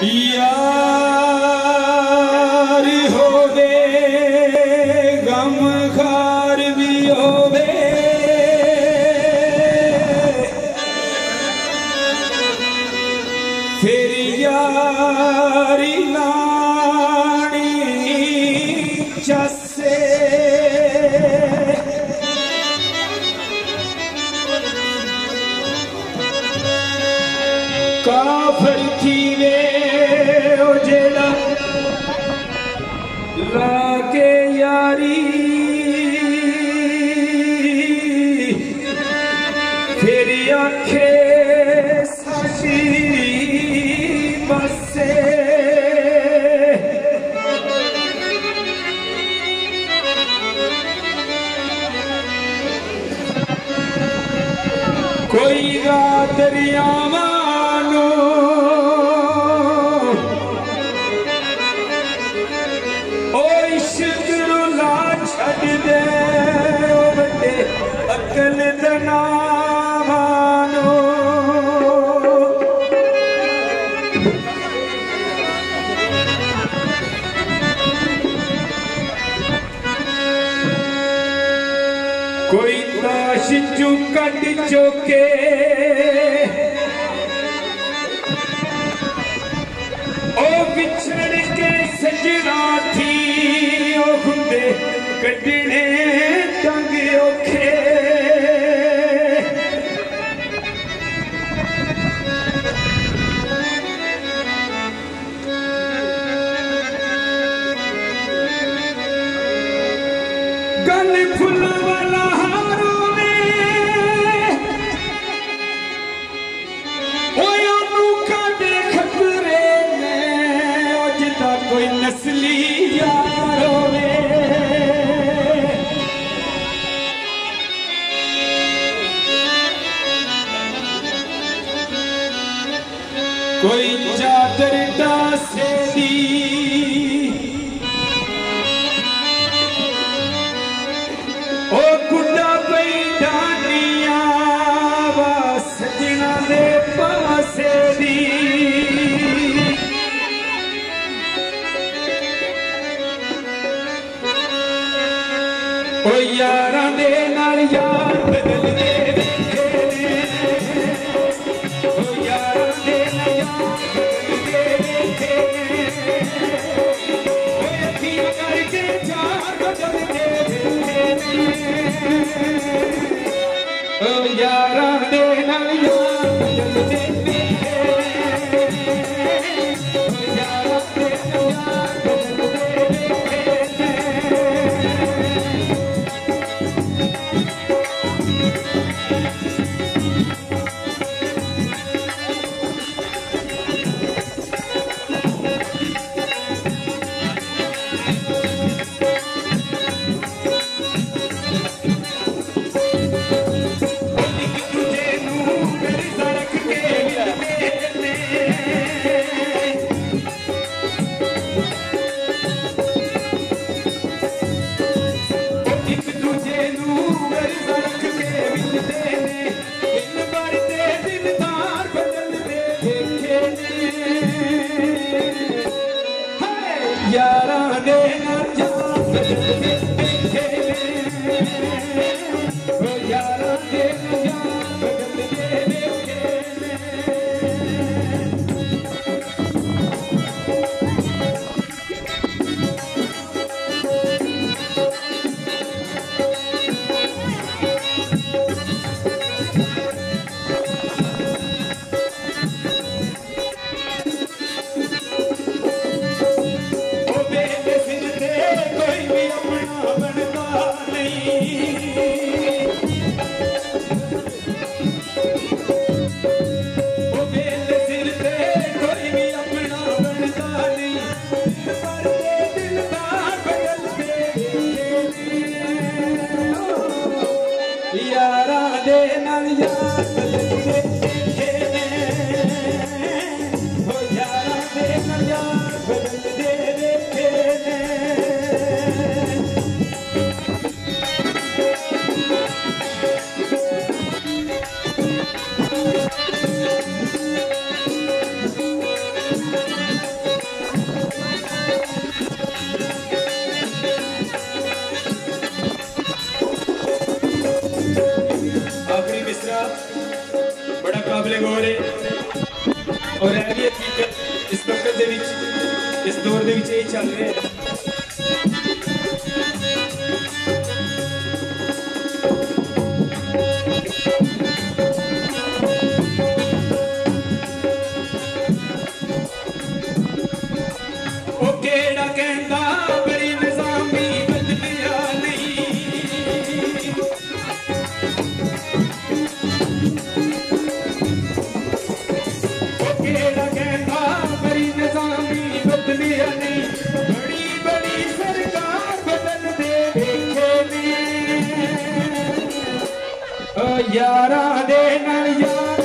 यार होवे गम खार भी होवे फिर यारी लानी चसे काफर थी वे जेड़ा लाके यारी फिर आखे साशी बसे कोई रात दरियावा अकल दनावानो कोई ताश चू कट चौके ओ बिछड़ के सजना थी ओ हुंदे कटने टंग औखे गल फुल वाला हारों में का देख खतरे में जिदा कोई नस्ली यारों में कोई चादर डासे दी ओ गुड्डा पई डानिया वा सजना दे पासे दी ओ यारां दे नाल यार बदल दे यारां दे नाल यार बदल दे यारां दे नाल यार बदल दे यारां दे नाल यार बदल दे यारां दे नाल यार बदल दे ओ बेटे और है भी हकीकत इस वक्त दे विच इस दौर दे विच यही चल रहा है। यारा दे नाल यार